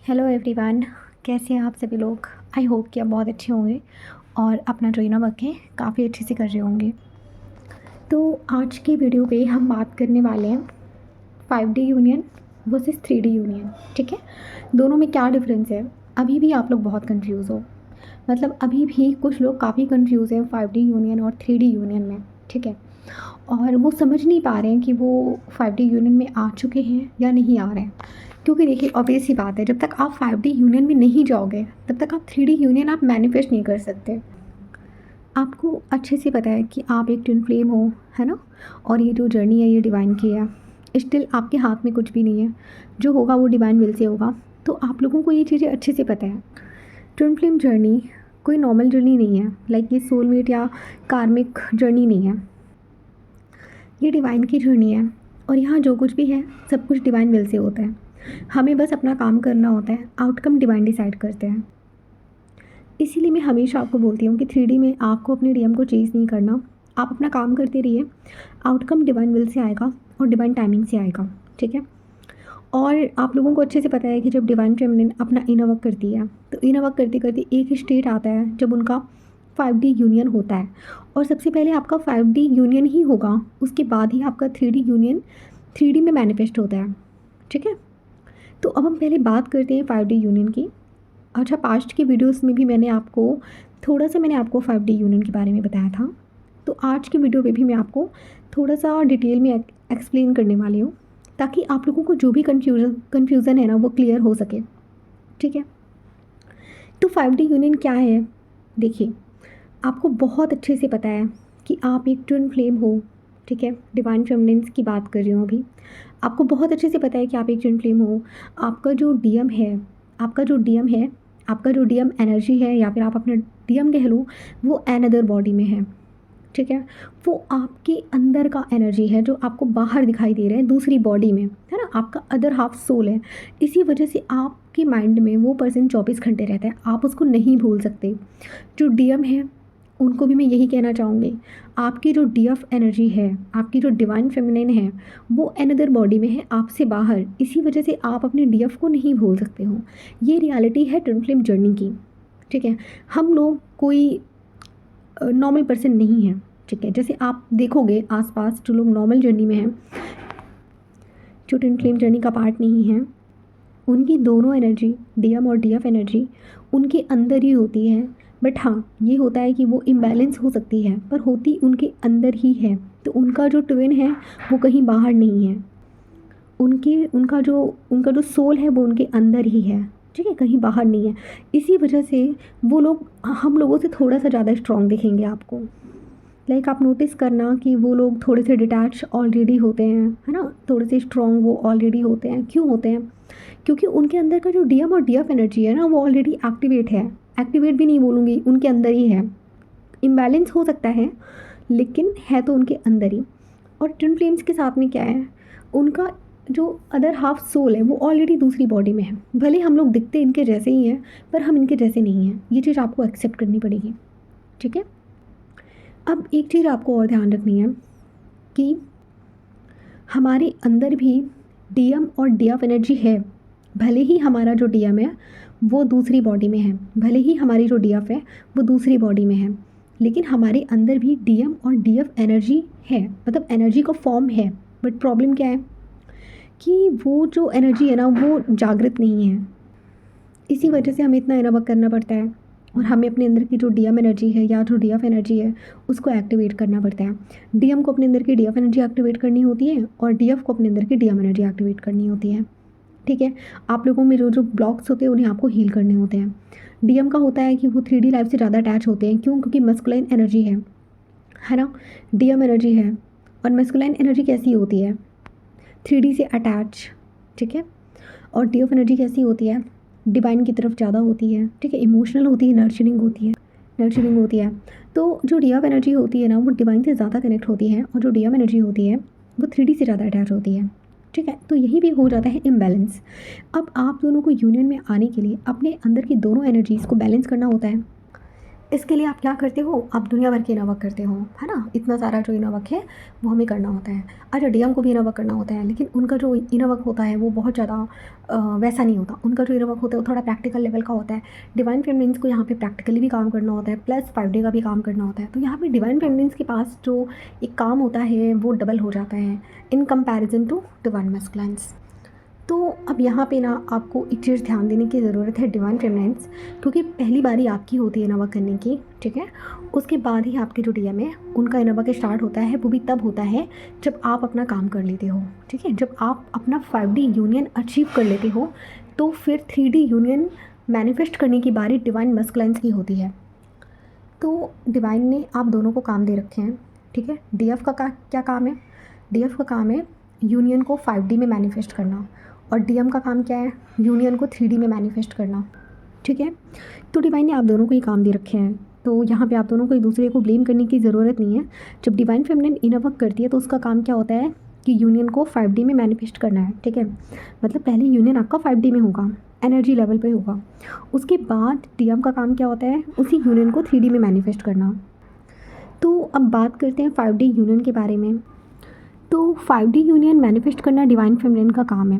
Hello everyone, कैसे हैं आप सभी लोग। आई होप कि आप बहुत अच्छे होंगे और अपना जो इनर वर्क है काफ़ी अच्छे से कर रहे होंगे। तो आज की वीडियो पे हम बात करने वाले हैं 5D union versus 3D union. ठीक है, दोनों में क्या डिफरेंस है। अभी भी आप लोग बहुत कंफ्यूज हो, मतलब अभी भी कुछ लोग काफ़ी कंफ्यूज हैं 5D यूनियन और 3D यूनियन में। ठीक है, और वो समझ नहीं पा रहे हैं कि वो 5D यूनियन में आ चुके हैं या नहीं आ रहे हैं। क्योंकि देखिए ऑब्वियस सी बात है, जब तक आप 5D यूनियन में नहीं जाओगे तब तक आप 3D यूनियन आप मैनिफेस्ट नहीं कर सकते। आपको अच्छे से पता है कि आप एक ट्विन फ्लेम हो, है ना। और ये जो जर्नी है ये डिवाइन की है। स्टिल आपके हाथ में कुछ भी नहीं है, जो होगा वो डिवाइन विल से होगा। तो आप लोगों को ये चीज़ें अच्छे से पता है। ट्विन फ्लेम जर्नी कोई नॉर्मल जर्नी नहीं है, लाइक ये सोलमेट या कार्मिक जर्नी नहीं है। ये डिवाइन की जर्नी है और यहाँ जो कुछ भी है सब कुछ डिवाइन विल से होता है। हमें बस अपना काम करना होता है, आउटकम डिवाइन डिसाइड करते हैं। इसीलिए मैं हमेशा आपको बोलती हूँ कि 3D में आपको अपने डीएम को चेज़ नहीं करना। आप अपना काम करते रहिए, आउटकम डिवाइन विल से आएगा और डिवाइन टाइमिंग से आएगा। ठीक है, और आप लोगों को अच्छे से पता है कि जब डिवाइन फेमिनिन अपना इनर वर्क करती है तो इनर वर्क करते करते एक स्टेट आता है जब उनका 5D यूनियन होता है। और सबसे पहले आपका 5D यूनियन ही होगा, उसके बाद ही आपका 3D यूनियन 3D में मैनिफेस्ट होता है। ठीक है, तो अब हम पहले बात करते हैं 5D यूनियन की। अच्छा, पास्ट की वीडियोस में भी मैंने आपको 5D यूनियन के बारे में बताया था। तो आज की वीडियो पे भी मैं आपको थोड़ा सा डिटेल में एक्सप्लेन करने वाली हूँ, ताकि आप लोगों को जो भी कन्फ्यूज़न है ना वो क्लियर हो सके। ठीक है, तो 5D यूनियन क्या है। देखिए, आपको बहुत अच्छे से पता है कि आप एक ट्विन फ्लेम हो। ठीक है, डिवाइन फेमिनिन्स की बात कर रही हूँ अभी। आपको बहुत अच्छे से पता है कि आप एक ट्विन फ्लेम हो। आपका जो डीएम है, आपका जो डीएम है, आपका जो डीएम एनर्जी है, या फिर आप अपना डीएम कह लो, वो अनदर बॉडी में है। ठीक है, वो आपके अंदर का एनर्जी है जो आपको बाहर दिखाई दे रहा है दूसरी बॉडी में, है ना। आपका अदर हाफ सोल है। इसी वजह से आपके माइंड में वो पर्सन 24 घंटे रहता है, आप उसको नहीं भूल सकते। जो डीएम है उनको भी मैं यही कहना चाहूँगी, आपकी जो डीएफ एनर्जी है, आपकी जो डिवाइन फेमिनिन है, वो अनदर बॉडी में है आपसे बाहर। इसी वजह से आप अपने डीएफ को नहीं भूल सकते हो। ये रियलिटी है ट्विन फ्लेम जर्नी की। ठीक है, हम लोग कोई नॉर्मल पर्सन नहीं है। ठीक है, जैसे आप देखोगे आसपास जो लोग नॉर्मल जर्नी में हैं, जो ट्विन फ्लेम जर्नी का पार्ट नहीं है, उनकी दोनों एनर्जी, डीएम और डीएफ एनर्जी, उनके अंदर ही होती है। बट हाँ, ये होता है कि वो इम्बैलेंस हो सकती है, पर होती उनके अंदर ही है। तो उनका जो ट्विन है वो कहीं बाहर नहीं है। उनका जो सोल है वो उनके अंदर ही है। ठीक है, कहीं बाहर नहीं है। इसी वजह से वो लोग हम लोगों से थोड़ा सा ज़्यादा स्ट्रॉन्ग दिखेंगे आपको। लाइक आप नोटिस करना कि वो लोग थोड़े से डिटैच ऑलरेडी होते हैं, है ना। थोड़े से स्ट्रॉन्ग वो ऑलरेडी होते हैं। क्यों होते हैं? क्योंकि उनके अंदर का जो डीएम और डीएफ एनर्जी है ना वो ऑलरेडी एक्टिवेट है। एक्टिवेट भी नहीं बोलूँगी, उनके अंदर ही है। इम्बैलेंस हो सकता है लेकिन है तो उनके अंदर ही। और ट्विन फ्लेम्स के साथ में क्या है, उनका जो अदर हाफ सोल है वो ऑलरेडी दूसरी बॉडी में है। भले हम लोग दिखते इनके जैसे ही हैं पर हम इनके जैसे नहीं हैं। ये चीज़ आपको एक्सेप्ट करनी पड़ेगी। ठीक है, अब एक चीज़ आपको और ध्यान रखनी है कि हमारे अंदर भी डीएम और डीएफ एनर्जी है। भले ही हमारा जो डीएम है वो दूसरी बॉडी में है, भले ही हमारी जो डीएफ है वो दूसरी बॉडी में है, लेकिन हमारे अंदर भी डीएम और डीएफ एनर्जी है, मतलब एनर्जी का फॉर्म है। बट प्रॉब्लम क्या है कि वो जो एनर्जी है ना वो जागृत नहीं है। इसी वजह से हमें इतना इनर वर्क करना पड़ता है और हमें अपने अंदर की जो डीएम एनर्जी है या जो डीएफ एनर्जी है उसको एक्टिवेट करना पड़ता है। डीएम को अपने अंदर की डीएफ एनर्जी एक्टिवेट करनी होती है और डीएफ को अपने अंदर की डीएम एनर्जी एक्टिवेट करनी होती है। ठीक है, आप लोगों में जो जो ब्लॉक्स होते हैं उन्हें आपको हील करने होते हैं। डीएम का होता है कि वो 3D लाइफ से ज़्यादा अटैच होते हैं। क्यों? क्योंकि मस्कुलाइन एनर्जी है ना, डीएम एनर्जी है। और मस्कुलाइन एनर्जी कैसी होती है? 3D से अटैच। ठीक है, और डीएफ एनर्जी कैसी होती है? डिवाइन की तरफ ज़्यादा होती है। ठीक है, इमोशनल होती है, नर्चरिंग होती है। तो जो डीएफ एनर्जी होती है ना वो डिवाइन से ज़्यादा कनेक्ट होती है और जो डीएम एनर्जी होती है वो 3D से ज़्यादा अटैच होती है। ठीक है, तो यही भी हो जाता है इम्बैलेंस। अब आप दोनों को यूनियन में आने के लिए अपने अंदर की दोनों एनर्जीज़ को बैलेंस करना होता है। इसके लिए आप क्या करते हो, आप दुनिया भर के इनर वर्क करते हो, है ना। इतना सारा जो इनर वर्क है वो हमें करना होता है। अच्छा, डीएम को भी इनर वर्क करना होता है, लेकिन उनका जो इनर वर्क होता है वो बहुत ज़्यादा वैसा नहीं होता। उनका जो इनर वर्क होता है वो थोड़ा प्रैक्टिकल लेवल का होता है। डिवाइन फेमिनिन्स को यहाँ पे प्रैक्टिकली भी काम करना होता है, प्लस 5D का भी काम करना होता है। तो यहाँ पे डिवाइन फेमिनिन्स के पास जो एक काम होता है वो डबल हो जाता है इन कंपैरिजन टू डिवाइन मैस्कुलाइन्स। तो अब यहाँ पे ना आपको एक चीज़ ध्यान देने की ज़रूरत है डिवाइन फेमिनिन्स, क्योंकि पहली बारी आपकी होती है इनर वर्क करने की, ठीक है। उसके बाद ही आपके जो डीएम है उनका इनर वर्क स्टार्ट होता है। वो भी तब होता है जब आप अपना काम कर लेते हो, ठीक है। जब आप अपना 5D यूनियन अचीव कर लेते हो तो फिर 3D यूनियन मैनिफेस्ट करने की बारी डिवाइन मैस्कुलाइन्स की होती है। तो डिवाइन ने आप दोनों को काम दे रखे हैं, ठीक है। डीएफ का क्या काम है, डीएफ का काम है यूनियन को 5D में मैनिफेस्ट करना, और डीएम का काम क्या है, यूनियन को 3D में मैनिफेस्ट करना, ठीक है। तो डिवाइन ने आप दोनों को ही काम दे रखे हैं, तो यहाँ पे आप दोनों को एक दूसरे को ब्लेम करने की ज़रूरत नहीं है। जब डिवाइन फेमिनिन इनर वर्क करती है तो उसका काम क्या होता है कि यूनियन को 5D में मैनिफेस्ट करना है, ठीक है। मतलब पहले यूनियन आपका 5D में होगा, एनर्जी लेवल पे होगा। उसके बाद डीएम का काम क्या होता है, उसी यूनियन को 3D में मैनिफेस्ट करना। तो अब बात करते हैं 5D यूनियन के बारे में। तो 5D यूनियन मैनिफेस्ट करना डिवाइन फेमिनिन का काम है,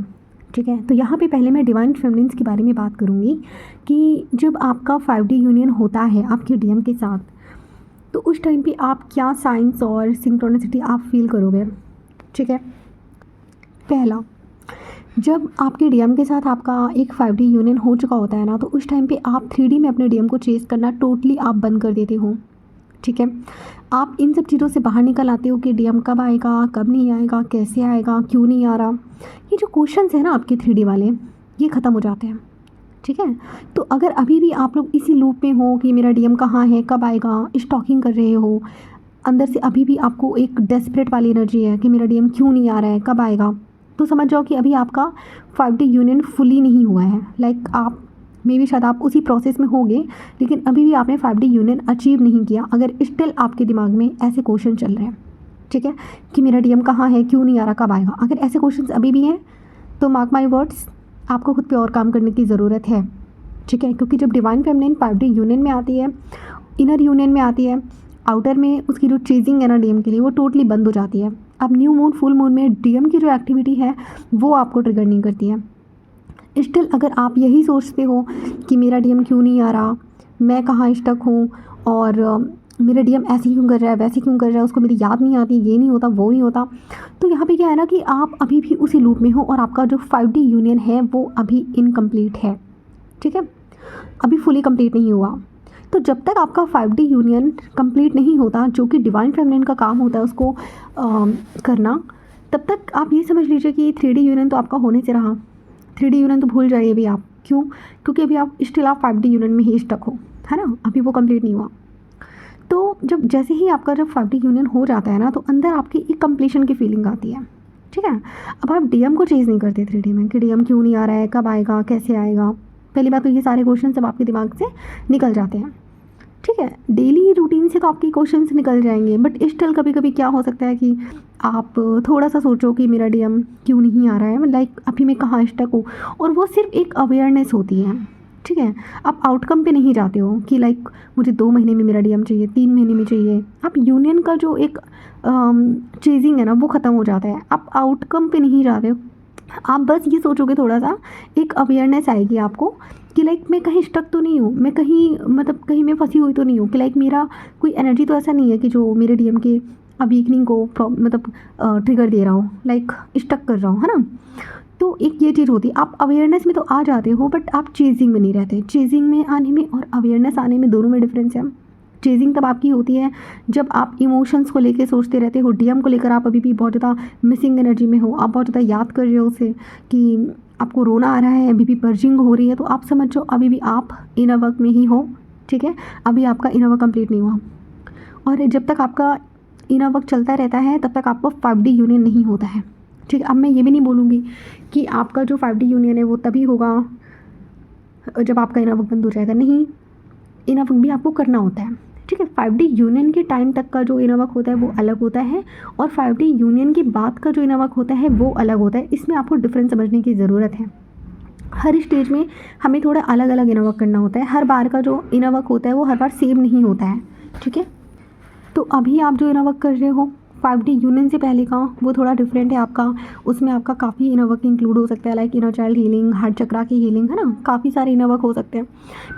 ठीक है। तो यहाँ पे पहले मैं डिवाइन फेमिनिन्स के बारे में बात करूँगी कि जब आपका 5D यूनियन होता है आपके डीएम के साथ, तो उस टाइम पे आप क्या साइंस और सिंक्रोनिसिटी आप फील करोगे, ठीक है। पहला, जब आपके डीएम के साथ आपका एक 5D यूनियन हो चुका होता है ना, तो उस टाइम पे आप 3D में अपने डीएम को चेस करना टोटली आप बंद कर देते हो, ठीक है। आप इन सब चीज़ों से बाहर निकल आते हो कि डीएम कब आएगा, कब नहीं आएगा, कैसे आएगा, क्यों नहीं आ रहा। ये जो क्वेश्चंस है ना आपके 3D वाले, ये ख़त्म हो जाते हैं, ठीक है। तो अगर अभी भी आप लोग इसी लूप में हो कि मेरा डीएम कहाँ है, कब आएगा, स्टॉकिंग कर रहे हो, अंदर से अभी भी आपको एक डेस्परेट वाली एनर्जी है कि मेरा डीएम क्यों नहीं आ रहा है, कब आएगा, तो समझ जाओ कि अभी आपका 5D यूनियन फुली नहीं हुआ है। लाइक आप मे बी शायद आप उसी प्रोसेस में होंगे, लेकिन अभी भी आपने 5D यूनियन अचीव नहीं किया अगर स्टिल आपके दिमाग में ऐसे क्वेश्चन चल रहे हैं, ठीक है, कि मेरा डीएम कहाँ है, क्यों नहीं आ रहा, कब आएगा। अगर ऐसे क्वेश्चंस अभी भी हैं तो मार्क माई वर्ड्स, आपको खुद पे और काम करने की ज़रूरत है, ठीक है। क्योंकि जब डिवाइन फेमिनिन 5D यूनियन में आती है, इनर यूनियन में आती है, आउटर में उसकी जो चेजिंग है ना डीएम के लिए वो टोटली बंद हो जाती है। अब न्यू मून, फुल मून में डीएम की जो एक्टिविटी है वो आपको ट्रिगर नहीं करती है। स्टिल अगर आप यही सोचते हो कि मेरा डीएम क्यों नहीं आ रहा, मैं कहाँ स्टक हूँ, और मेरा डीएम ऐसे क्यों कर रहा है, वैसे क्यों कर रहा है, उसको मेरी याद नहीं आती, ये नहीं होता, वो नहीं होता, तो यहाँ पे क्या है ना कि आप अभी भी उसी लूप में हो और आपका जो 5D यूनियन है वो अभी इनकम्प्लीट है, ठीक है, अभी फुली कंप्लीट नहीं हुआ। तो जब तक आपका 5D यूनियन कंप्लीट नहीं होता, जो कि डिवाइन फेमिनिन का काम होता है उसको करना, तब तक आप ये समझ लीजिए कि 3D यूनियन तो आपका होने से रहा। 3D यूनियन तो भूल जाइए अभी आप, क्यों, क्योंकि अभी आप स्टिल आप 5D यूनियन में ही स्टक हो, है ना, अभी वो कंप्लीट नहीं हुआ। तो जब जैसे ही आपका जब 5D यूनियन हो जाता है ना, तो अंदर आपकी एक कंप्लीशन की फीलिंग आती है, ठीक है। अब आप डीएम को चेज़ नहीं करते 3D में कि डीएम क्यों नहीं आ रहा है, कब आएगा, कैसे आएगा। पहली बात तो ये सारे क्वेश्चन सब आपके दिमाग से निकल जाते हैं, ठीक है। डेली रूटीन से तो आपके क्वेश्चंस निकल जाएंगे, बट स्टिल कभी कभी क्या हो सकता है कि आप थोड़ा सा सोचो कि मेरा डीएम क्यों नहीं आ रहा है, लाइक अभी मैं कहाँ स्टक हूँ, और वो सिर्फ एक अवेयरनेस होती है, ठीक है। आप आउटकम पे नहीं जाते हो कि लाइक मुझे 2 महीने में मेरा डीएम चाहिए, 3 महीने में चाहिए। आप यूनियन का जो एक चेजिंग है ना वो ख़त्म हो जाता है, आप आउटकम पे नहीं जाते हो। आप बस ये सोचोगे, थोड़ा सा एक अवेयरनेस आएगी आपको कि लाइक मैं कहीं स्टक तो नहीं हूँ, मैं कहीं मतलब कहीं मैं फंसी हुई तो नहीं हूँ, कि लाइक मेरा कोई एनर्जी तो ऐसा नहीं है कि जो मेरे डीएम के वीकनिंग को मतलब ट्रिगर दे रहा हूँ, लाइक स्टक कर रहा हूँ, है ना। तो एक ये चीज़ होती है, आप अवेयरनेस में तो आ जाते हो बट आप चेजिंग में नहीं रहते। चेजिंग में आने में और अवेयरनेस आने में दोनों में डिफरेंस है। चेजिंग तब आपकी होती है जब आप इमोशंस को लेके सोचते रहते हो, डीएम को लेकर आप अभी भी बहुत ज़्यादा मिसिंग एनर्जी में हो, आप बहुत ज़्यादा याद कर रहे हो उसे, कि आपको रोना आ रहा है, अभी भी पर्जिंग हो रही है, तो आप समझो अभी भी आप इनर वर्क में ही हो, ठीक है, अभी आपका इनर वर्क कंप्लीट नहीं हुआ। और जब तक आपका इनर वर्क चलता रहता है तब तक आपका 5D यूनियन नहीं होता है, ठीक है। अब मैं ये भी नहीं बोलूँगी कि आपका जो 5D यूनियन है वो तभी होगा जब आपका इनर वर्क बंद हो जाएगा, नहीं, इनर वर्क भी आपको करना होता है, ठीक है। 5D यूनियन के टाइम तक का जो इनर वर्क होता है वो अलग होता है, और 5D यूनियन के बाद का जो इनर वर्क होता है वो अलग होता है। इसमें आपको डिफरेंस समझने की ज़रूरत है, हर स्टेज में हमें थोड़ा अलग अलग इनर वर्क करना होता है। हर बार का जो इनर वर्क होता है वो हर बार सेम नहीं होता है, ठीक है। तो अभी आप जो इनर वर्क कर रहे हो 5D यूनियन से पहले का वो थोड़ा डिफरेंट है आपका। उसमें आपका काफ़ी इनर वर्क इंक्लूड हो सकता है, like inner child healing, heart chakra की हीलिंग, है ना, काफ़ी सारे इनर वर्क हो सकते हैं।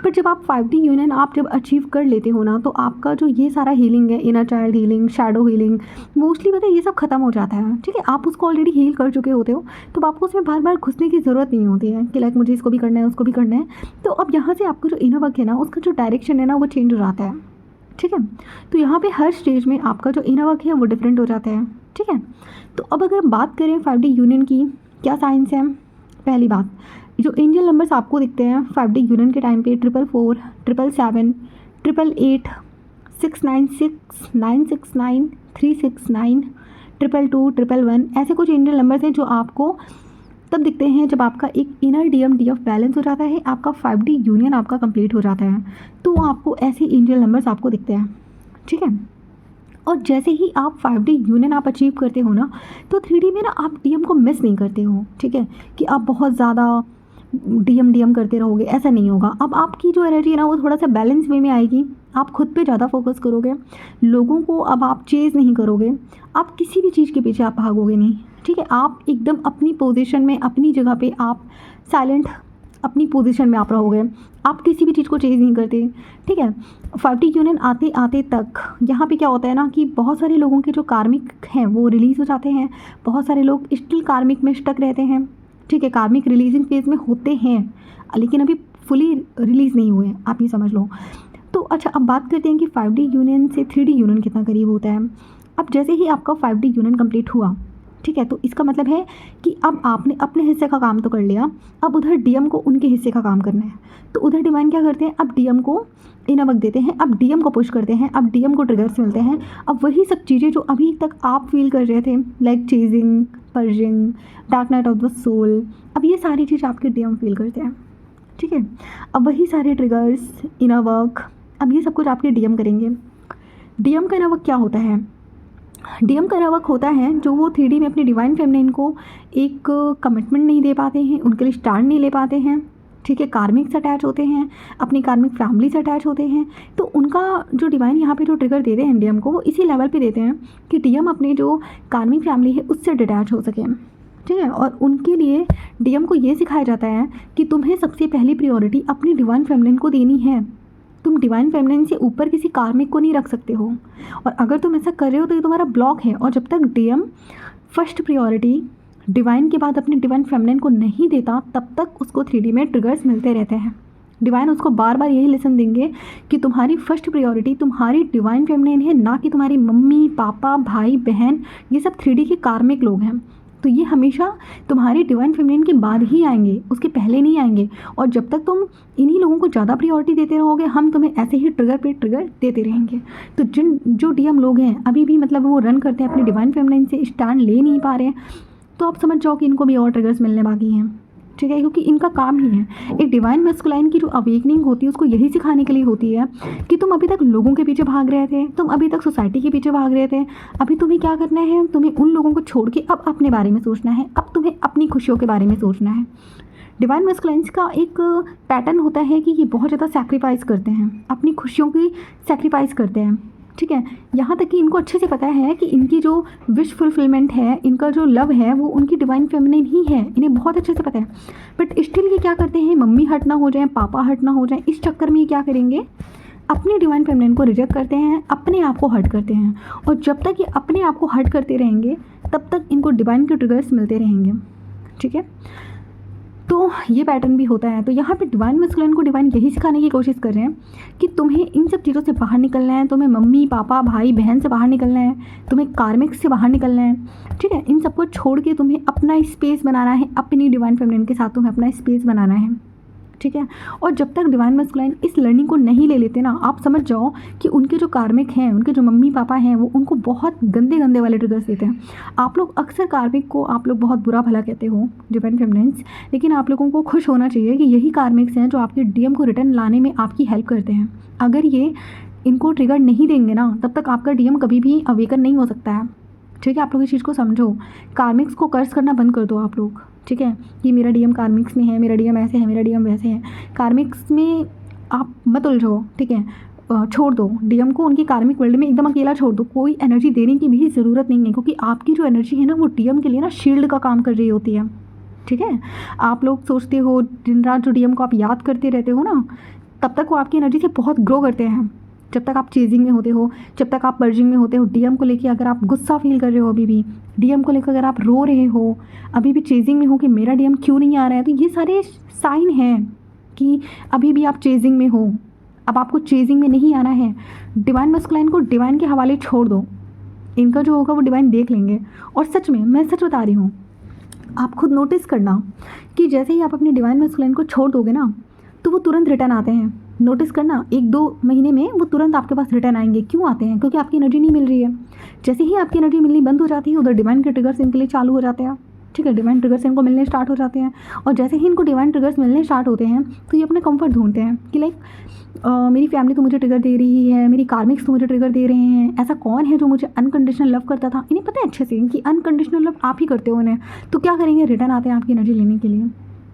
पर जब आप 5D यूनियन आप जब अचीव कर लेते हो ना, तो आपका जो ये सारा हीलिंग है, inner child healing, shadow healing, mostly पता है ये सब खत्म हो जाता है, ठीक है। आप उसको ऑलरेडी हील कर चुके होते हो, तो आपको उसमें बार बार घुसने की ज़रूरत नहीं होती है कि लाइक मुझे इसको भी करना है, उसको भी करना है। तो अब यहाँ से आपका जो इनर वर्क है ना, उसका जो डायरेक्शन है ना वो चेंज हो जाता है, ठीक है। तो यहाँ पे हर स्टेज में आपका जो इनर वर्क है वो डिफरेंट हो जाता है, ठीक है। तो अब अगर बात करें 5D यूनियन की, क्या साइंस है। पहली बात, जो एंजल नंबर्स आपको दिखते हैं 5D यूनियन के टाइम पे 444, 777, 888, 696, 969, 369, 222, 111, ऐसे कुछ एंजल नंबर्स हैं जो आपको तब दिखते हैं जब आपका एक इनर DMDF बैलेंस हो जाता है, आपका 5D यूनियन आपका कंप्लीट हो जाता है। तो आपको ऐसे एंजल नंबर्स आपको दिखते हैं, ठीक है। और जैसे ही आप 5D यूनियन आप अचीव करते हो ना, तो 3D में ना आप DM को मिस नहीं करते हो, ठीक है, कि आप बहुत ज़्यादा DM करते रहोगे, ऐसा नहीं होगा। अब आपकी जो एनर्जी है ना वो थोड़ा सा बैलेंस वे में आएगी। आप खुद पे ज़्यादा फोकस करोगे, लोगों को अब आप चेज़ नहीं करोगे, आप किसी भी चीज़ के पीछे आप भागोगे नहीं, ठीक है। आप एकदम अपनी पोजीशन में, अपनी जगह पे आप साइलेंट अपनी पोजीशन में आप रहोगे, आप किसी भी चीज़ को चेज़ नहीं करते, ठीक है। 5D यूनियन आते आते तक यहाँ पे क्या होता है ना कि बहुत सारे लोगों के जो कार्मिक हैं वो रिलीज़ हो जाते हैं, बहुत सारे लोग स्टिल कार्मिक में स्टक रहते हैं, ठीक है। कार्मिक रिलीजिंग फेज में होते हैं लेकिन अभी फुली रिलीज़ नहीं हुए, आप ये समझ लो। तो अच्छा, अब बात करते हैं कि 5D यूनियन से 3D यूनियन कितना करीब होता है। अब जैसे ही आपका 5D यूनियन कंप्लीट हुआ, ठीक है, तो इसका मतलब है कि अब आपने अपने हिस्से का काम तो कर लिया, अब उधर DM को उनके हिस्से का काम करना है। तो उधर डिवाइन क्या करते हैं, अब DM को इनर वर्क देते हैं, अब DM को पुश करते हैं, अब DM को ट्रिगर्स मिलते हैं। अब वही सब चीज़ें जो अभी तक आप फील कर रहे थे, like chasing, purging, dark night of the soul, अब ये सारी चीज़ आपके DM फील करते हैं, ठीक है। अब वही सारे ट्रिगर्स, इनर वर्क, अब ये सब कुछ आपके DM करेंगे। DM का इनर वर्क क्या होता है, DM का इनर वर्क होता है जो वो 3D में अपनी डिवाइन फेमिनिन को एक कमिटमेंट नहीं दे पाते हैं, उनके लिए स्टैंड नहीं ले पाते हैं, ठीक है। कार्मिक से अटैच होते हैं, अपनी कार्मिक फैमिली से अटैच होते हैं। तो उनका जो डिवाइन यहाँ पे जो ट्रिगर देते हैं DM को, वो इसी लेवल पे देते हैं कि DM अपनी जो कार्मिक फैमिली है उससे डिटैच हो सके, ठीक है। और उनके लिए DM को ये सिखाया जाता है कि तुम्हें सबसे पहली प्रायोरिटी अपनी डिवाइन फेमिनिन को देनी है। तुम डिवाइन फेमिनिन से ऊपर किसी कार्मिक को नहीं रख सकते हो, और अगर तुम ऐसा कर रहे हो तो ये तुम्हारा ब्लॉक है। और जब तक DM फर्स्ट प्रायोरिटी डिवाइन के बाद अपने डिवाइन फेमिनिन को नहीं देता, तब तक उसको 3D में ट्रिगर्स मिलते रहते हैं। डिवाइन उसको बार बार यही लेसन देंगे कि तुम्हारी फर्स्ट प्रायोरिटी तुम्हारी डिवाइन फेमिनिन है, ना कि तुम्हारी मम्मी पापा भाई बहन, ये सब 3D के कार्मिक लोग हैं। तो ये हमेशा तुम्हारी डिवाइन फेमिनिन के बाद ही आएंगे, उसके पहले नहीं आएंगे। और जब तक तुम इन्हीं लोगों को ज़्यादा प्रायोरिटी देते रहोगे, हम तुम्हें ऐसे ही ट्रिगर पे ट्रिगर देते रहेंगे। तो जो DM लोग हैं अभी भी मतलब वो रन करते हैं अपनी डिवाइन फेमिनिन से स्टैंड ले नहीं पा रहे हैं, तो आप समझ जाओ कि इनको भी और ट्रिगर्स मिलने बाकी हैं, ठीक है। क्योंकि इनका काम ही है, एक डिवाइन मैस्कुलाइन की जो अवेकनिंग होती है उसको यही सिखाने के लिए होती है कि तुम अभी तक लोगों के पीछे भाग रहे थे, तुम अभी तक सोसाइटी के पीछे भाग रहे थे, अभी तुम्हें क्या करना है, तुम्हें उन लोगों को छोड़ के अब अपने बारे में सोचना है, अब तुम्हें अपनी खुशियों के बारे में सोचना है। डिवाइन मैस्कुलाइन्स का एक पैटर्न होता है कि ये बहुत ज़्यादा सैक्रिफाइस करते हैं, अपनी खुशियों की सैक्रिफाइस करते हैं, ठीक है। यहाँ तक कि इनको अच्छे से पता है कि इनकी जो विश फुलफिलमेंट है, इनका जो लव है वो उनकी डिवाइन फेमिनिन ही है, इन्हें बहुत अच्छे से पता है। बट स्टिल ये क्या करते हैं, मम्मी हर्ट ना हो जाए, पापा हर्ट ना हो जाए, इस चक्कर में ये क्या करेंगे, अपनी डिवाइन फेमिनिन को रिजेक्ट करते हैं, अपने आप को हर्ट करते हैं। और जब तक ये अपने आप को हर्ट करते रहेंगे तब तक इनको डिवाइन के ट्रिगर्स मिलते रहेंगे, ठीक है। तो ये पैटर्न भी होता है। तो यहाँ पे डिवाइन मैस्कुलिन को डिवाइन यही सिखाने की कोशिश कर रहे हैं कि तुम्हें इन सब चीज़ों से बाहर निकलना है, तुम्हें मम्मी पापा भाई बहन से बाहर निकलना है, तुम्हें कार्मिक से बाहर निकलना है, ठीक है। इन सबको छोड़ के तुम्हें अपना स्पेस बनाना है, अपनी डिवाइन फेमिनिन के साथ तुम्हें अपना स्पेस बनाना है, ठीक है। और जब तक डिवाइन मैस्कुलाइन इस लर्निंग को नहीं ले लेते ना, आप समझ जाओ कि उनके जो कार्मिक हैं, उनके जो मम्मी पापा हैं, वो उनको बहुत गंदे गंदे वाले ट्रिगर्स देते हैं। आप लोग अक्सर कार्मिक को आप लोग बहुत बुरा भला कहते हो, डिवाइन फेमिनिन्स, लेकिन आप लोगों को खुश होना चाहिए कि यही कार्मिक्स हैं जो आपके DM को रिटर्न लाने में आपकी हेल्प करते हैं। अगर ये इनको ट्रिगर नहीं देंगे ना, तब तक आपका DM कभी भी अवेकन नहीं हो सकता है, ठीक है, आप लोग इस चीज़ को समझो। कार्मिक्स को कर्स करना बंद कर दो आप लोग, ठीक है, कि मेरा डीएम कार्मिक्स में है, मेरा डीएम ऐसे है, मेरा डीएम वैसे है। कार्मिक्स में आप मत उलझो, ठीक है, छोड़ दो डीएम को उनकी कार्मिक वर्ल्ड में एकदम अकेला छोड़ दो। कोई एनर्जी देने की भी ज़रूरत नहीं है, क्योंकि आपकी जो एनर्जी है ना वो डीएम के लिए ना शील्ड का काम कर रही होती है, ठीक है। आप लोग सोचते हो दिन रात जो डीएम को आप याद करते रहते हो ना, तब तक वो आपकी एनर्जी से बहुत ग्रो करते हैं। जब तक आप चेजिंग में होते हो, जब तक आप पर्जिंग में होते हो, डीएम को लेके अगर आप गुस्सा फील कर रहे हो अभी भी, डीएम को लेकर अगर आप रो रहे हो, अभी भी चेजिंग में हो कि मेरा डीएम क्यों नहीं आ रहा है, तो ये सारे साइन हैं कि अभी भी आप चेजिंग में हो। अब आपको चेजिंग में नहीं आना है। डिवाइन मस्कुलाइन को डिवाइन के हवाले छोड़ दो, इनका जो होगा वो डिवाइन देख लेंगे। और सच में मैं सच बता रही हूँ, आप खुद नोटिस करना कि जैसे ही आप अपने डिवाइन मस्कुलाइन को छोड़ दोगे ना, तो वो तुरंत रिटर्न आते हैं। नोटिस करना, 1-2 महीने में वो तुरंत आपके पास रिटर्न आएंगे। क्यों आते हैं? क्योंकि आपकी एनर्जी नहीं मिल रही है। जैसे ही आपकी एनर्जी मिलनी बंद हो जाती है, उधर डिवाइन के ट्रिगर्स इनके लिए चालू हो जाते हैं, ठीक है, डिवाइन ट्रिगर्स इनको मिलने स्टार्ट हो जाते हैं। और जैसे ही इनको डिवाइन ट्रिगर्स मिलने स्टार्ट होते हैं, तो ये अपने कंफर्ट ढूंढते हैं कि लाइक मेरी फैमिली तो मुझे ट्रिगर दे रही है, मेरी कार्मिक्स तो मुझे ट्रिगर दे रहे हैं, ऐसा कौन है जो मुझे अनकंडीशनल लव करता था। इन्हें पता है अच्छे से कि अनकंडीशनल लव आप ही करते हो उन्हें, तो क्या करेंगे, रिटर्न आते हैं आपकी एनर्जी लेने के लिए,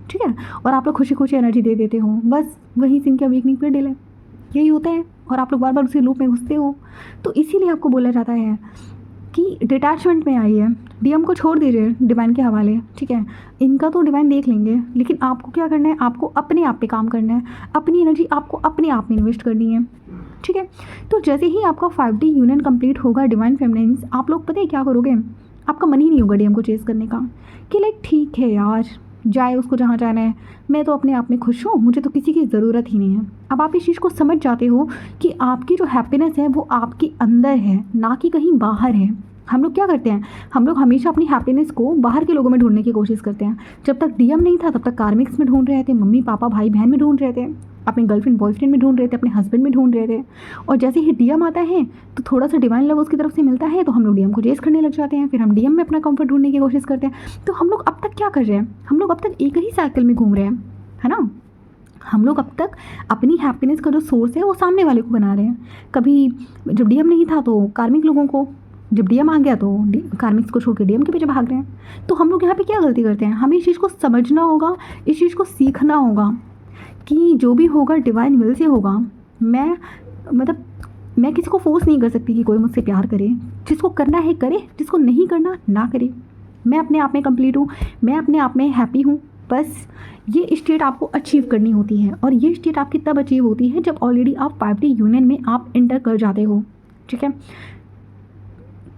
ठीक है। और आप लोग खुशी खुशी एनर्जी दे देते हो, बस वही सिंह वीकनिंग पे डिले, यही होता है। और आप लोग बार बार उसी लूप में घुसते हो। तो इसीलिए आपको बोला जाता है कि डिटैचमेंट में आइए, डीएम को छोड़ दीजिए डिवाइन के हवाले, ठीक है। इनका तो डिवाइन देख लेंगे, लेकिन आपको क्या करना है, आपको अपने आप पे काम करना है, अपनी एनर्जी आपको अपने आप में इन्वेस्ट करनी है, ठीक है। तो जैसे ही आपका 5D यूनियन कंप्लीट होगा डिवाइन फेमिनिन्स, आप लोग पता है क्या करोगे, आपका मन ही नहीं होगा डीएम को चेस करने का, कि लाइक ठीक है यार, जाए उसको जहाँ जाना है, मैं तो अपने आप में खुश हूँ, मुझे तो किसी की ज़रूरत ही नहीं है। अब आप इस चीज़ को समझ जाते हो कि आपकी जो हैप्पीनेस है वो आपके अंदर है, ना कि कहीं बाहर है। हम लोग क्या करते हैं, हम लोग हमेशा अपनी हैप्पीनेस को बाहर के लोगों में ढूंढने की कोशिश करते हैं। जब तक डीएम नहीं था तब तक कार्मिक्स में ढूंढ रहे थे, मम्मी पापा भाई बहन में ढूंढ रहे थे, अपने गर्लफ्रेंड बॉयफ्रेंड में ढूंढ रहे थे, अपने हस्बैंड में ढूंढ रहे थे। और जैसे ही डीएम आता है तो थोड़ा सा डिवाइन लव उसकी तरफ से मिलता है, तो हम लोग डीएम को चेस करने लग जाते हैं, फिर हम डीएम में अपना कंफर्ट ढूंढने की कोशिश करते हैं। तो हम लोग अब तक क्या कर रहे हैं, हम लोग अब तक एक ही साइकिल में घूम रहे हैं, है ना। हम लोग अब तक अपनी हैप्पीनेस का जो सोर्स है वो सामने वाले को बना रहे हैं। कभी जब डीएम नहीं था तो कार्मिक लोगों को, जब डीएम आ गया तो कार्मिक्स को छोड़ के डीएम के पीछे भाग रहे हैं। तो हम लोग यहाँ पे क्या गलती करते हैं, हमें इस चीज़ को समझना होगा, इस चीज़ को सीखना होगा कि जो भी होगा डिवाइन विल से होगा। मैं किसी को फोर्स नहीं कर सकती कि कोई मुझसे प्यार करे, जिसको करना है करे, जिसको नहीं करना ना करे। मैं अपने आप में कंप्लीट हूँ, मैं अपने आप में हैप्पी हूँ। बस ये स्टेट आपको अचीव करनी होती है, और ये स्टेट आपकी तब अचीव होती है जब ऑलरेडी आप 5D यूनियन में आप एंटर कर जाते हो, ठीक है।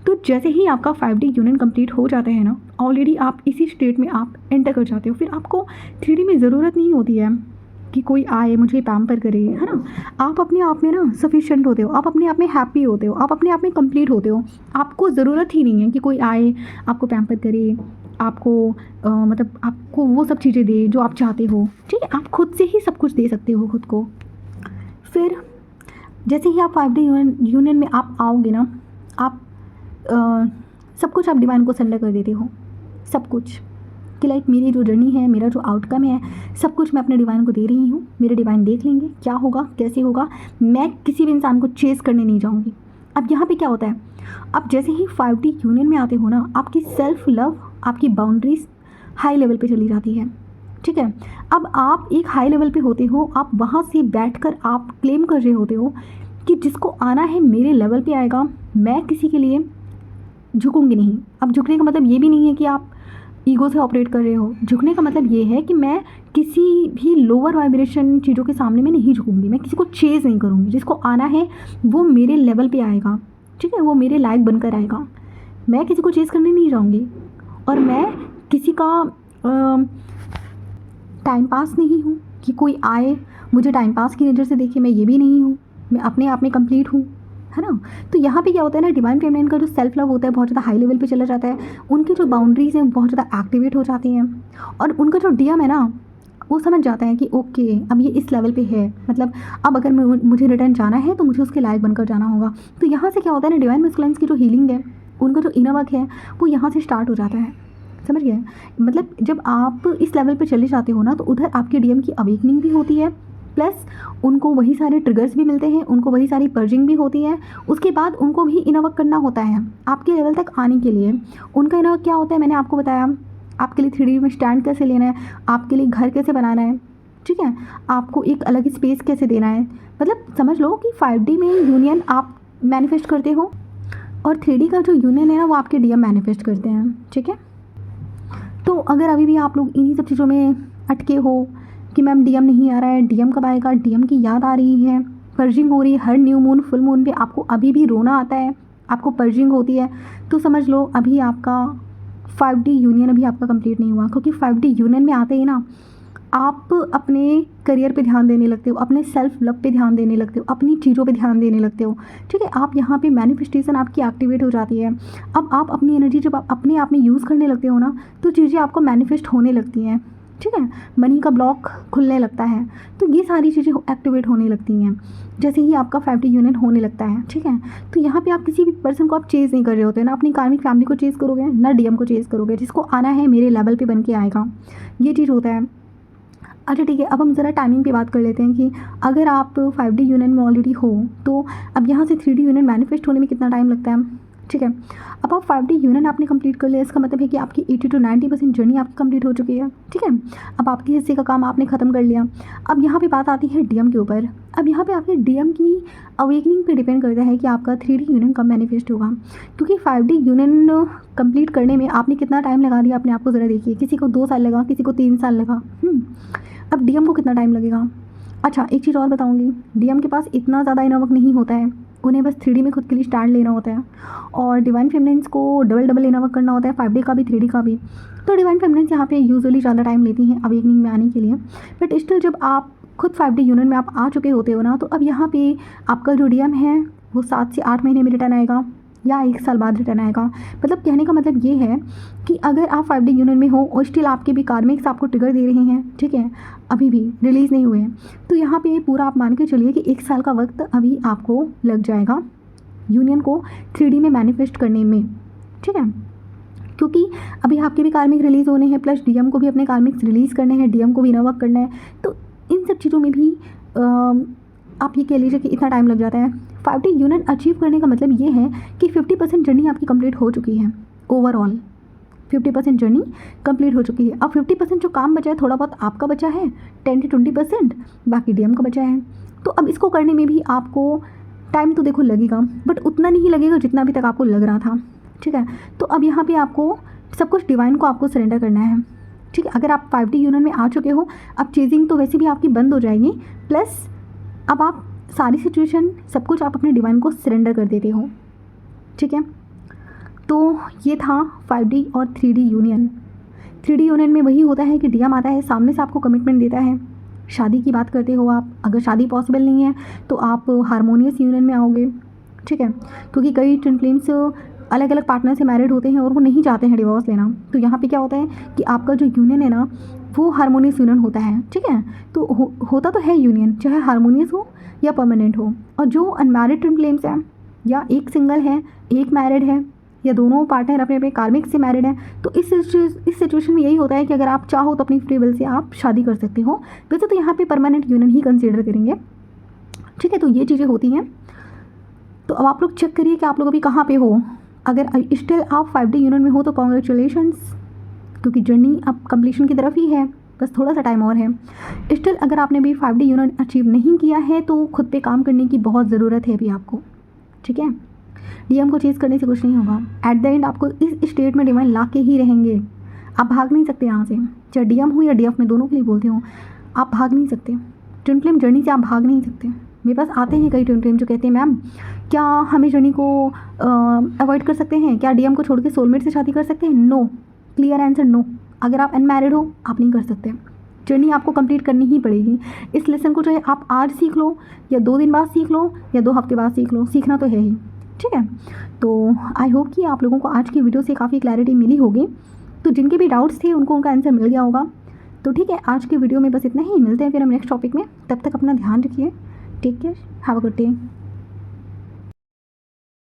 तो जैसे ही आपका 5D यूनियन कंप्लीट हो जाता है ना, ऑलरेडी आप इसी स्टेट में आप एंटर कर जाते हो। फिर आपको 3D में ज़रूरत नहीं होती है कि कोई आए मुझे पैम्पर करे, है ना। आप अपने आप में ना सफिशिएंट होते हो, आप अपने आप में हैप्पी होते हो, आप अपने आप में कंप्लीट होते हो। आपको ज़रूरत ही नहीं है कि कोई आए आपको पैम्पर करे, आपको आपको वो सब चीज़ें दे जो आप चाहते हो, ठीक है। आप खुद से ही सब कुछ दे सकते हो खुद को। फिर जैसे ही आप 5D यूनियन में आप आओगे ना, आप सब कुछ आप डिवाइन को सरेंडर कर देते हो, सब कुछ, कि लाइक मेरी जो जर्नी है, मेरा जो आउटकम है, सब कुछ मैं अपने डिवाइन को दे रही हूँ। मेरे डिवाइन देख लेंगे क्या होगा कैसे होगा, मैं किसी भी इंसान को चेस करने नहीं जाऊँगी। अब यहाँ पे क्या होता है, अब जैसे ही 5D यूनियन में आते हो ना, आपकी सेल्फ लव, आपकी बाउंड्रीज हाई लेवल पे चली जाती है, ठीक है। अब आप एक हाई लेवल पे होते हो, आप वहाँ से बैठकर आप क्लेम कर रहे होते हो कि जिसको आना है मेरे लेवल पे आएगा, मैं किसी के लिए झुकूंगी नहीं। अब झुकने का मतलब ये भी नहीं है कि आप ईगो से ऑपरेट कर रहे हो। झुकने का मतलब ये है कि मैं किसी भी लोअर वाइब्रेशन चीज़ों के सामने मैं नहीं झुकूंगी, मैं किसी को चेज़ नहीं करूँगी। जिसको आना है वो मेरे लेवल पे आएगा, ठीक है, वो मेरे लायक बनकर आएगा। मैं किसी को चेज़ करने नहीं जाऊँगी, और मैं किसी का टाइम पास नहीं हूँ कि कोई आए मुझे टाइम पास की नज़र से देखे, मैं ये भी नहीं हूँ। मैं अपने आप में कंप्लीट हूँ, है ना। तो यहाँ पे क्या होता है ना, डिवाइन फेमिनिन का जो सेल्फ लव होता है बहुत ज़्यादा हाई लेवल पे चला जाता है। उनकी जो बाउंड्रीज हैं बहुत ज़्यादा एक्टिवेट हो जाती हैं, और उनका जो डीएम है ना वो समझ जाता है कि ओके अब ये इस लेवल पे है, मतलब अब अगर मुझे रिटर्न जाना है तो मुझे उसके लायक बनकर जाना होगा। तो यहाँ से क्या होता है ना, डिवाइन मस्कुलाइन्स की जो हीलिंग है, उनका जो इनर वर्क है वो यहाँ से स्टार्ट हो जाता है, समझ गए। मतलब जब आप इस लेवल पे चले जाते हो ना, तो उधर आपके डीएम की अवेकनिंग भी होती है, प्लस उनको वही सारे ट्रिगर्स भी मिलते हैं, उनको वही सारी पर्जिंग भी होती है। उसके बाद उनको भी इनर वर्क करना होता है आपके लेवल तक आने के लिए। उनका इनर वर्क क्या होता है, मैंने आपको बताया। आपके लिए 3D में स्टैंड कैसे लेना है, आपके लिए घर कैसे बनाना है, ठीक है, आपको एक अलग स्पेस कैसे देना है। मतलब समझ लो कि 5D में यूनियन आप मैनिफेस्ट करते हो और 3D का जो यूनियन है ना वो आपके डीएम मैनिफेस्ट करते हैं, ठीक है। तो अगर अभी भी आप लोग इन्हीं सब चीज़ों में अटके हो कि मैम डीएम नहीं आ रहा है, डीएम कब आएगा, डीएम की याद आ रही है, पर्जिंग हो रही है, हर न्यू मून फुल मून पे आपको अभी भी रोना आता है, आपको पर्जिंग होती है, तो समझ लो अभी आपका 5D यूनियन अभी आपका कंप्लीट नहीं हुआ। क्योंकि 5D यूनियन में आते ही ना आप अपने करियर पे ध्यान देने लगते हो, अपने सेल्फ लव पे ध्यान देने लगते हो, अपनी चीज़ों पे ध्यान देने लगते हो, ठीक है। आप यहाँ पे मैनिफेस्टेशन आपकी एक्टिवेट हो जाती है। अब आप अपनी एनर्जी जब आप अपने आप में यूज़ करने लगते हो ना तो चीज़ें आपको मैनिफेस्ट होने लगती हैं, ठीक है। मनी का ब्लॉक खुलने लगता है, तो ये सारी चीज़ें एक्टिवेट होने लगती हैं जैसे ही आपका 5D यूनियन होने लगता है, ठीक है। तो यहाँ पे आप किसी भी पर्सन को आप चेज़ नहीं कर रहे होते ना, अपनी कार्मिक फैमिली को चेज़ करोगे ना डीएम को चेज़ करोगे। जिसको आना है मेरे लेवल पे बन के आएगा, ये चीज़ होता है। अच्छा ठीक है, अब हम ज़रा टाइमिंग पे बात कर लेते हैं कि अगर आप 5D यूनियन में ऑलरेडी हो तो अब यहाँ से 3D यूनियन मैनिफेस्ट होने में कितना टाइम लगता है, ठीक है। अब आप 5D यूनियन आपने कंप्लीट कर लिया, इसका मतलब है कि आपकी 80 to 90% जर्नी आपकी कंप्लीट हो चुकी है, ठीक है। अब आपके हिस्से का काम आपने ख़त्म कर लिया। अब यहाँ पे बात आती है डीएम के ऊपर। अब यहाँ पे आपके डीएम की अवेकनिंग पे डिपेंड करता है कि आपका 3D यूनियन कब मैनिफेस्ट होगा। क्योंकि 5D यूनियन कंप्लीट करने में आपने कितना टाइम लगा दिया अपने आप को ज़रा देखिए। किसी को 2 साल लगा, किसी को 3 साल लगा। अब डीएम को कितना टाइम लगेगा। अच्छा एक चीज़ और बताऊंगी, डीएम के पास इतना ज़्यादा इनर वर्क नहीं होता है, उन्हें बस 3D में खुद के लिए स्टैंड लेना होता है। और डिवाइन फेमिनिन्स को डबल इनर वर्क करना होता है, 5D का भी 3D का भी। तो डिवाइन फेमिनिन्स यहाँ पे यूजुअली ज़्यादा टाइम लेती हैं अवेकनिंग में आने के लिए। बट स्टिल जब आप खुद 5D यूनियन में आप आ चुके होते हो ना, तो अब यहाँ पे आपका जो डीएम है वो 7 से 8 महीने में रिटर्न आएगा या 1 साल बाद रिटर्न आएगा। मतलब कहने का मतलब ये है कि अगर आप 5D यूनियन में हो और स्टिल आपके भी कार्मिक्स आपको ट्रिगर दे रहे हैं, ठीक है, अभी भी रिलीज़ नहीं हुए हैं, तो यहाँ पे पूरा आप मान के चलिए कि 1 साल का वक्त अभी आपको लग जाएगा यूनियन को 3D में मैनिफेस्ट करने में, ठीक है। क्योंकि अभी आपके भी कार्मिक रिलीज़ होने हैं, प्लस डीएम को भी अपने कार्मिक्स रिलीज़ करने हैं, डीएम को भी इनर वर्क करना है। तो इन सब चीज़ों में भी आप ये कह लीजिए कि इतना टाइम लग जाता है। 5D यूनियन अचीव करने का मतलब ये है कि 50% जर्नी आपकी कंप्लीट हो चुकी है। ओवरऑल 50% जर्नी कंप्लीट हो चुकी है। अब 50% जो काम बचा है, थोड़ा बहुत आपका बचा है, 10 से 20% बाकी डीएम का बचा है। तो अब इसको करने में भी आपको टाइम तो देखो लगेगा, बट उतना नहीं लगेगा जितना अभी तक आपको लग रहा था, ठीक है। तो अब यहाँ पे आपको सब कुछ डिवाइन को आपको सरेंडर करना है, ठीक है। अगर आप 5D यूनियन में आ चुके हो, अब चेजिंग तो वैसे भी आपकी बंद हो जाएगी, प्लस अब आप सारी सिचुएशन सब कुछ आप अपने डिवाइन को सरेंडर कर देते हो, ठीक है। तो ये था 5D और 3D यूनियन। 3D यूनियन में वही होता है कि डीएम आता है, सामने से आपको कमिटमेंट देता है। शादी की बात करते हो आप, अगर शादी पॉसिबल नहीं है तो आप हारमोनियस यूनियन में आओगे, ठीक है। क्योंकि कई ट्विन फ्लेम्स अलग अलग पार्टनर से मैरिड होते हैं और वो नहीं चाहते हैं डिवोर्स लेना। तो यहाँ पे क्या होता है कि आपका जो यूनियन है ना वो हारमोनियस यूनियन होता है, ठीक है। तो होता तो है यूनियन, चाहे हारमोनियस हो या परमानेंट हो। और जो अनमैरिड ट्विन फ्लेम्स हैं, या एक सिंगल है एक मैरिड है, या दोनों पार्टनर अपने अपने कार्मिक से मैरिड हैं, तो इस सिचुएशन में यही होता है कि अगर आप चाहो तो अपनी फ्री विल से आप शादी कर सकते हो। वैसे तो यहाँ पे परमानेंट यूनियन ही कंसीडर करेंगे, ठीक है। तो ये चीज़ें होती हैं। तो अब आप लोग चेक करिए कि आप लोग अभी कहाँ पे हो। अगर स्टिल आप 5D यूनियन में हो तो कॉन्ग्रेचुलेशंस, क्योंकि जर्नी अब कंप्लीशन की तरफ ही है, बस थोड़ा सा टाइम और है। स्टिल अगर आपने भी 5D यूनियन अचीव नहीं किया है तो खुद पे काम करने की बहुत ज़रूरत है अभी आपको, ठीक है। डीएम को चेज़ करने से कुछ नहीं होगा। एट द एंड आपको इस स्टेट में डिवाइन ला के ही रहेंगे, आप भाग नहीं सकते यहाँ से। चाहे डीएम हो या डीएफ में, दोनों के लिए बोलते हो, आप भाग नहीं सकते। ट्विन फ्लेम जर्नी से आप भाग नहीं सकते। मेरे पास आते हैं कई ट्विन फ्लेम जो कहते हैं मैम क्या हम इस जर्नी को अवॉइड कर सकते हैं, क्या डीएम को छोड़ के सोलमेट से शादी कर सकते हैं। No, clear answer no. अगर आप अनमैरिड हो आप नहीं कर सकते, जर्नी आपको कंप्लीट करनी ही पड़ेगी। इस लेसन को चाहे आप आज सीख लो या 2 दिन बाद सीख लो या 2 हफ्ते बाद सीख लो, सीखना तो है ही, ठीक है। तो आई होप कि आप लोगों को आज की वीडियो से काफ़ी क्लैरिटी मिली होगी। तो जिनके भी डाउट्स थे उनको उनका आंसर मिल गया होगा। तो ठीक है, आज की वीडियो में बस इतना ही। मिलते हैं फिर हम नेक्स्ट टॉपिक में। तब तक अपना ध्यान रखिए। Take care, have a good day.